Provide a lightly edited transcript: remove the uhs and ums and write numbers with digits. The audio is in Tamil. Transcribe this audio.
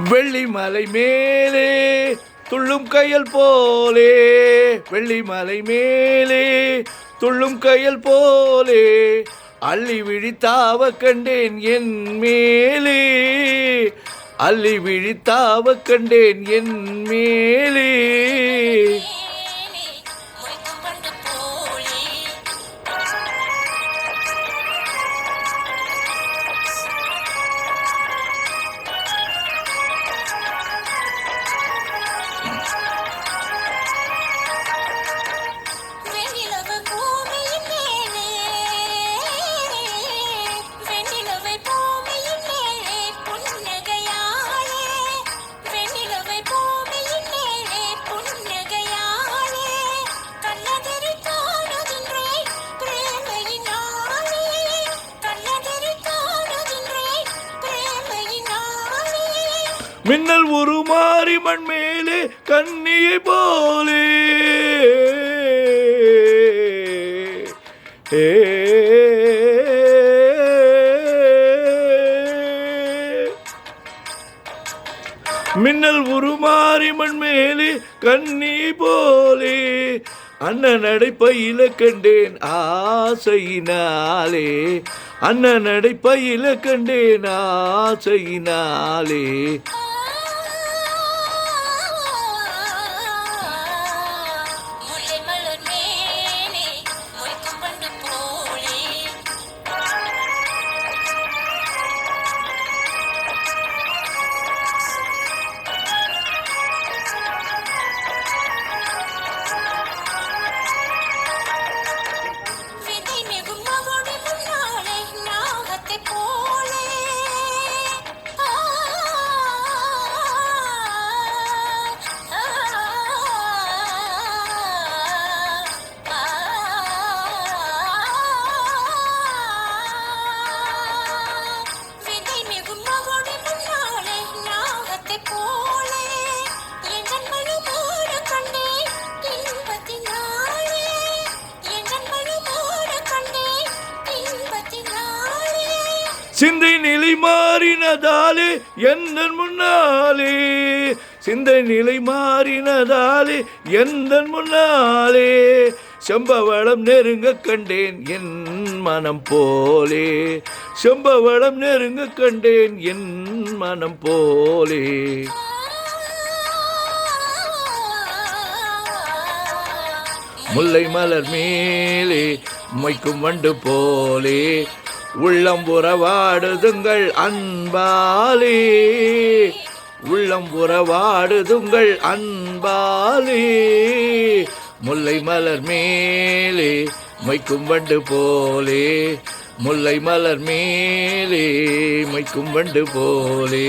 வெள்ளிமலை மேலே துள்ளும் கயல் போலே, வெள்ளிமலை மேலே துள்ளும் கயல் போலே, அள்ளி விழித்தாவ கண்டேன் என் மேலே, அள்ளி விழித்தாவ கண்டேன் என் மேலே. மின்னல் உருமாறி மண் மேலே கண்ணியை போலே, மின்னல் உருமாறி மண் மேலே கண்ணி போலே, அண்ணன் நடைப்பையில கண்டேன் ஆசையினாலே, அண்ணன் நடைப்பையில கண்டேன் ஆசையினாலே. சிந்தை நிலை மாறினதாலே எந்த முன்னாலே, சிந்தை நிலை மாறினதாலே எந்த முன்னாலே, செம்பவளம் நெருங்க கண்டேன் என் மனம் போலே, செம்பவளம் நெருங்க கண்டேன் என் மனம் போலே. முல்லை மலர் மேலே மொய்க்கும் வண்டு போலே, உள்ளம் உறவாடுதுங்கள் அன்பாலே, உள்ளம் உறவாடுதுங்கள் அன்பாலே, முல்லை மலர் மேலே மொய்க்கும் வண்டு போலே, முல்லை மலர் மேலே மொய்க்கும் வண்டு போலே.